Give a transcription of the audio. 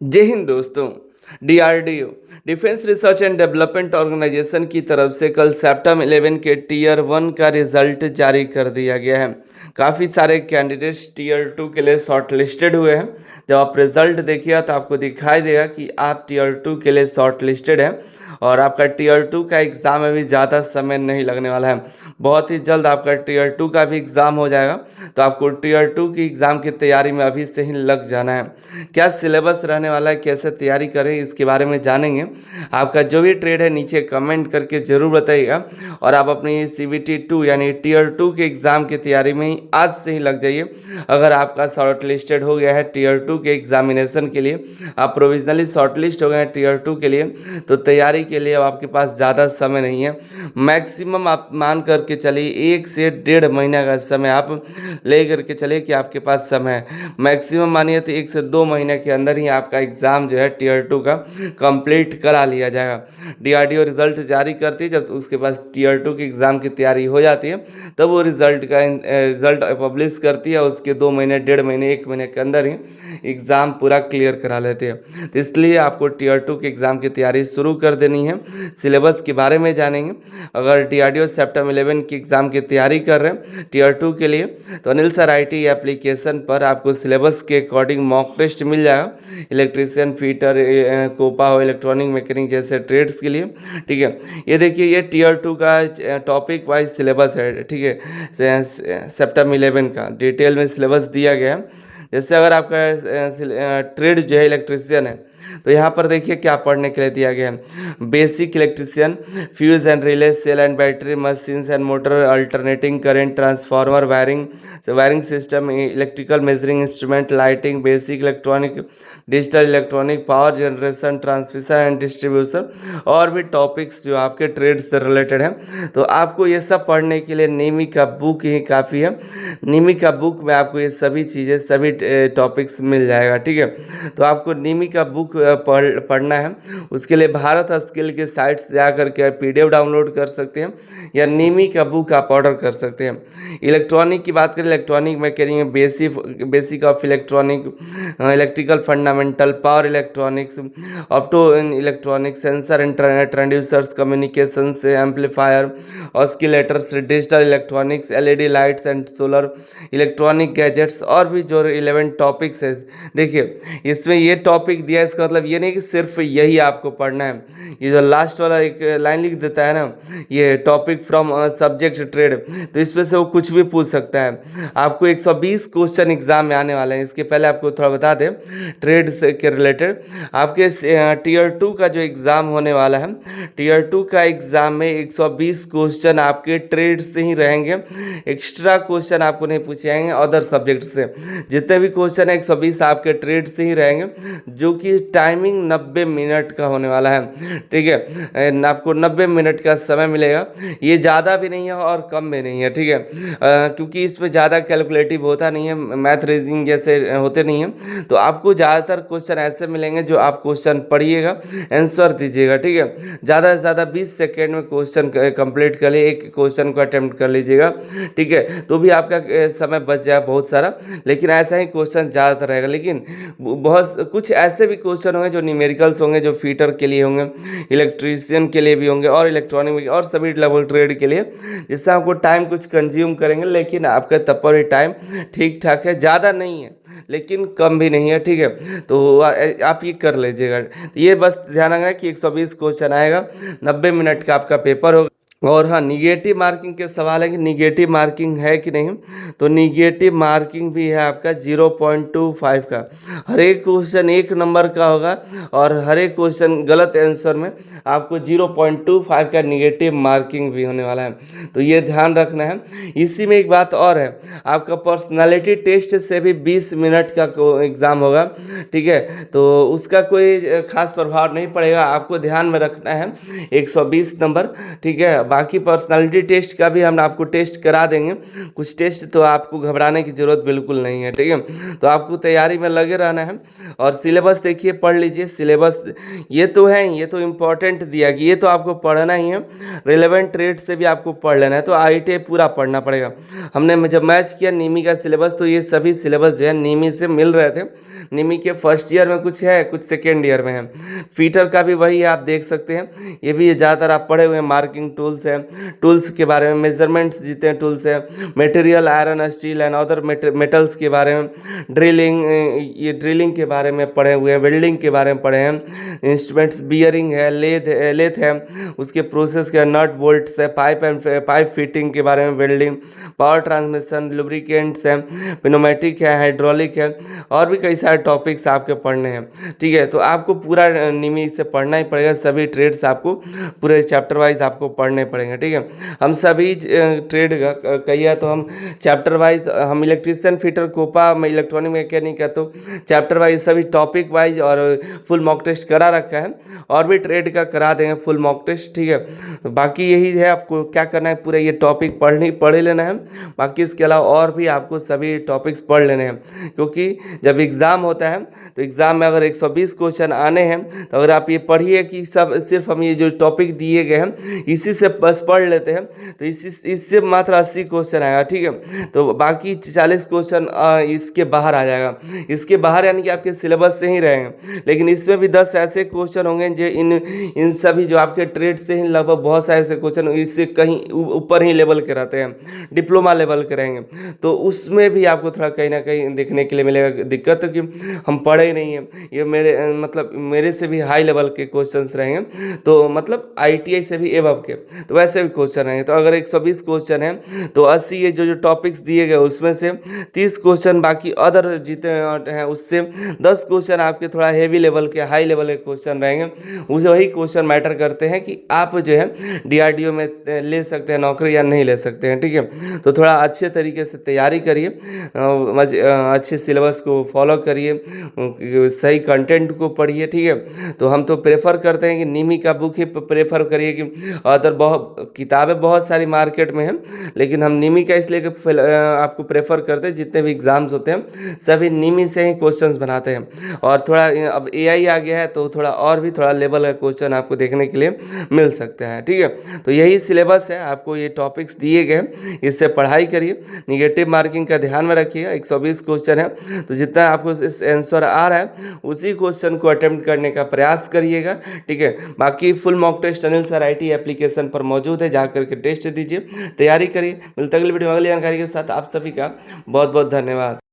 जय हिंद दोस्तों। DRDO defence research and development organisation की तरफ से कल सेप्टेम्बर 11 के टीयर 1 का रिजल्ट जारी कर दिया गया है। काफ़ी सारे कैंडिडेट्स टीयर 2 के लिए शॉर्ट लिस्टेड हुए हैं। जब आप रिजल्ट देखिएगा तो आपको दिखाई देगा कि आप टीयर 2 के लिए शॉर्ट लिस्टेड हैं और आपका टीयर 2 का एग्ज़ाम में भी ज़्यादा समय नहीं लगने वाला है। बहुत ही जल्द आपका टीयर 2 का भी एग्ज़ाम हो जाएगा, तो आपको टीयर 2 की एग्ज़ाम की तैयारी में अभी से ही लग जाना है। क्या सिलेबस रहने वाला है, कैसे तैयारी करें, इसके बारे में जानेंगे। आपका जो भी ट्रेड है नीचे कमेंट करके ज़रूर बताइएगा और आप अपनी सीबीटी 2 यानी टीयर 2 के एग्ज़ाम की तैयारी में ही आज से ही लग जाइए। अगर आपका शॉर्ट लिस्टेड हो गया है टीयर 2 के एग्जामिनेशन के लिए, आप प्रोविजनली शॉर्ट लिस्ट हो गए हैं टीयर 2 के लिए, तो तैयारी के लिए अब आपके पास ज़्यादा समय नहीं है। मैक्सिमम आप मान करके चलिए 1 से 1.5 महीने का समय आप ले करके चलिए कि आपके पास समय है। मैक्सिमम मानिए तो 1 से 2 महीने के अंदर ही आपका एग्ज़ाम जो है टीयर 2 का कंप्लीट करा लिया जाएगा। डीआरडीओ रिज़ल्ट जारी करती है, जब उसके पास टीयर 2 की एग्ज़ाम की तैयारी हो जाती है तब वो रिज़ल्ट पब्लिश करती है। उसके 2 महीने 1.5 महीने 1 महीने के अंदर ही एग्ज़ाम पूरा क्लियर करा लेते हैं। तो इसलिए आपको टीयर 2 के एग्ज़ाम की तैयारी शुरू कर देनी है। सिलेबस के बारे में जानेंगे। अगर डीआरडीओ सेप्टेम्बर 11 की एग्ज़ाम की तैयारी कर रहे हैं टीयर 2 के लिए, तो अनिल सर आईटी एप्लीकेशन पर आपको सिलेबस के अकॉर्डिंग मॉक टेस्ट मिल जाएगा। इलेक्ट्रीशियन, फिटर, कोपा हो, इलेक्ट्रॉनिक, मैकेनिक जैसे ट्रेड्स के लिए। ठीक है, ये देखिए ये टीयर 2 का टॉपिक वाइज सिलेबस है। ठीक है, सेप्टेम्बर 11 का डिटेल में सिलेबस दिया गया है। जैसे अगर आपका ट्रेड जो है इलेक्ट्रीशियन है, तो यहाँ पर देखिए क्या पढ़ने के लिए दिया गया है। Basic electrician, fuse and relay, cell and battery, machines and motor, alternating current, transformer, wiring system, electrical measuring instrument, lighting, basic electronic, digital electronic, power generation, transmission and distribution, और भी टॉपिक्स जो आपके ट्रेड से related हैं। तो आपको ये सब पढ़ने के लिए नीमी का बुक ही काफ़ी है। नीमी का बुक में आपको ये सभी चीज़ें, सभी टॉपिक्स मिल जाएगा। ठीक है, तो आपको नीमी का बुक पढ़ना है। उसके लिए भारत स्किल के साइट से जा करके पीडीएफ डाउनलोड कर सकते हैं या नीमी का बुक आप ऑर्डर कर सकते हैं। इलेक्ट्रॉनिक की बात करें, इलेक्ट्रॉनिक मैकेनिक में basic of electronic, electrical fundamental, power electronics, opto electronic, sensor and transducers, communication से amplifier, oscillators, digital electronics, LED lights and solar electronic gadgets, और भी जो 11 टॉपिक्स है। देखिए इसमें ये टॉपिक दिया है, इसका मतलब ये नहीं कि सिर्फ यही आपको पढ़ना है। ये जो लास्ट वाला एक लाइन लिख देता है ना, ये टॉपिक फ्रॉम सब्जेक्ट ट्रेड, तो इसमें से वो कुछ भी पूछ सकता है। आपको 120 क्वेश्चन एग्जाम में आने वाले हैं। इसके पहले आपको थोड़ा बता दें ट्रेड से के रिलेटेड, आपके टीयर 2 का जो एग्ज़ाम होने वाला है, टीयर 2 का एग्ज़ाम में 120 क्वेश्चन आपके ट्रेड से ही रहेंगे। एक्स्ट्रा क्वेश्चन आपको नहीं पूछे जाएंगे अदर सब्जेक्ट से। जितने भी क्वेश्चन है 120 आपके ट्रेड से ही रहेंगे, जो कि टाइमिंग 90 मिनट का होने वाला है। ठीक है, आपको 90 मिनट का समय मिलेगा। ये ज़्यादा भी नहीं है और कम भी नहीं है। ठीक है, क्योंकि इसमें ज़्यादा कैलकुलेटिव होता नहीं है, मैथ रीजनिंग जैसे होते नहीं हैं। तो आपको ज़्यादातर क्वेश्चन ऐसे मिलेंगे जो आप क्वेश्चन पढ़िएगा, आंसर दीजिएगा। ठीक है, ज़्यादा से ज़्यादा 20 सेकेंड में क्वेश्चन कंप्लीट कर लिए, एक क्वेश्चन को अटेम्प्ट कर लीजिएगा। ठीक है, तो भी आपका समय बच जाए बहुत सारा। लेकिन ऐसा ही क्वेश्चन ज़्यादातर रहेगा। लेकिन बहुत कुछ ऐसे भी क्वेश्चन होंगे जो न्यूमेरिकल्स होंगे, जो फीटर के लिए होंगे, इलेक्ट्रीशियन के लिए भी होंगे, और इलेक्ट्रॉनिक और सभी लेवल ट्रेड के लिए, जिससे आपको टाइम कुछ कंज्यूम करेंगे। लेकिन आपका तब पर भी टाइम ठीक ठाक है, ज़्यादा नहीं है लेकिन कम भी नहीं है। ठीक है, तो आप ये कर लीजिएगा। ये बस ध्यान रखना कि 120 क्वेश्चन आएगा, 90 मिनट का आपका पेपर होगा। और हाँ, निगेटिव मार्किंग के सवाल है कि निगेटिव मार्किंग है कि नहीं, तो निगेटिव मार्किंग भी है आपका 0.25 का। हर एक क्वेश्चन 1 नंबर का होगा और हर एक क्वेश्चन गलत आंसर में आपको 0.25 का निगेटिव मार्किंग भी होने वाला है। तो ये ध्यान रखना है। इसी में एक बात और है, आपका पर्सनालिटी टेस्ट से भी 20 मिनट का एग्ज़ाम होगा। ठीक है, तो उसका कोई खास प्रभाव नहीं पड़ेगा। आपको ध्यान में रखना है 120 नंबर। ठीक है, बाकी पर्सनालिटी टेस्ट का भी हम आपको टेस्ट करा देंगे, कुछ टेस्ट, तो आपको घबराने की ज़रूरत बिल्कुल नहीं है, ठीक है। तो आपको तैयारी में लगे रहना है और सिलेबस देखिए, पढ़ लीजिए सिलेबस। ये तो है, ये तो इम्पोर्टेंट दिया कि ये तो आपको पढ़ना ही है, रिलेवेंट ट्रेड से भी आपको पढ़ लेना है, तो IITA पूरा पढ़ना पड़ेगा। हमने जब मैच किया नीमी का सिलेबस, तो ये सभी सिलेबस जो है नीमी से मिल रहे थे। नीमी के फर्स्ट ईयर में कुछ है, कुछ सेकेंड ईयर में है। फीटर का भी वही है, आप देख सकते हैं, ये भी ज़्यादातर आप पढ़े हुए हैं। मार्किंग टूल्स है, टूल्स के बारे में, मेजरमेंट्स जितने टूल्स है, material iron steel and other metals के बारे में, ड्रिलिंग, ये ड्रिलिंग के बारे में पढ़े हुए हैं, वेल्डिंग के बारे में पढ़े हैं, इंस्ट्रूमेंट्स, बियरिंग है, लेथ है, उसके प्रोसेस के, नट बोल्ट्स है, पाइप फिटिंग के बारे में, वेल्डिंग, पावर ट्रांसमिशन, लुब्रिकेंट्स है, पिनोमेटिक है, हाइड्रोलिक है, और भी कई सारे टॉपिक्स आपके पढ़ने हैं, ठीक है। तो आपको पूरा निमी से पढ़ना ही पड़ेगा, सभी ट्रेड्स आपको पूरे चैप्टर वाइज आपको पढ़ने पड़ेंगे, ठीक है। हम सभी ट्रेड का कहिए तो हम चैप्टर वाइज, हम इलेक्ट्रीशियन, फिटर, कोपा में, इलेक्ट्रॉनिक मैकेनिक है, तो चैप्टर वाइज सभी टॉपिक वाइज और फुल मॉक टेस्ट करा रखा है, और भी ट्रेड का करा देंगे फुल मॉक टेस्ट, ठीक है। बाकी यही है, आपको क्या करना है, पूरे ये टॉपिक पढ़ लेना है। बाकी इसके अलावा और भी आपको सभी टॉपिक्स पढ़ लेने हैं, क्योंकि जब एग्ज़ाम होता है तो एग्ज़ाम में अगर 120 क्वेश्चन आने हैं, तो अगर आप ये पढ़िए कि सब सिर्फ हम ये जो टॉपिक दिए गए हैं इसी से बस पढ़ लेते हैं, तो इससे मात्र 80 क्वेश्चन आएगा, ठीक है। तो बाकी 40 क्वेश्चन इसके बाहर आ जाएगा, इसके बाहर यानी कि आपके सिलेबस से ही रहेंगे। लेकिन इसमें भी 10 ऐसे क्वेश्चन होंगे जो इन सभी जो आपके ट्रेड से ही लगभग बहुत सारे ऐसे क्वेश्चन इससे कहीं ऊपर ही लेवल के रहते हैं, डिप्लोमा लेवल के रहेंगे, तो उसमें भी आपको थोड़ा कहीं ना कहीं देखने के लिए मिलेगा दिक्कत, कि हम पढ़े ही नहीं है, ये मेरे से भी हाई लेवल के क्वेश्चंस रहेंगे, तो मतलब ITI से भी एबव के, तो वैसे भी क्वेश्चन रहेंगे। तो अगर 120 क्वेश्चन है, तो 80 ये जो टॉपिक्स दिए गए उसमें से 30 क्वेश्चन बाकी अदर जितने हैं उससे 10 क्वेश्चन आपके थोड़ा हेवी लेवल के, हाई लेवल के क्वेश्चन रहेंगे। उसे वही क्वेश्चन मैटर करते हैं कि आप जो है DRDO में ले सकते हैं नौकरी या नहीं ले सकते हैं, ठीक है। तो थोड़ा अच्छे तरीके से तैयारी करिए, अच्छे सिलेबस को फॉलो करिए, सही कंटेंट को पढ़िए, ठीक है। तो हम तो प्रेफर करते हैं कि निमी का बुक ही प्रेफर करिए, कि अदर बहुत किताबें बहुत सारी मार्केट में हैं, लेकिन हम निमी का इसलिए आपको प्रेफर करते हैं, जितने भी एग्ज़ाम्स होते हैं सभी निमी से ही क्वेश्चंस बनाते हैं। और थोड़ा अब AI आ गया है, तो थोड़ा और भी थोड़ा लेवल का क्वेश्चन आपको देखने के लिए मिल सकता है, ठीक है। तो यही सिलेबस है, आपको ये टॉपिक्स दिए गए, इससे पढ़ाई करिए, निगेटिव मार्किंग का ध्यान में रखिएगा। 120 क्वेश्चन है, तो जितना आपको आंसर आ रहा है उसी क्वेश्चन को अटेम्प्ट करने का प्रयास करिएगा, ठीक है। बाकी full mock test Anil sir IT application पर मौजूद है, जाकर के टेस्ट दीजिए, तैयारी करिए। मिलते अगली वीडियो में अगली जानकारी के साथ। आप सभी का बहुत बहुत धन्यवाद।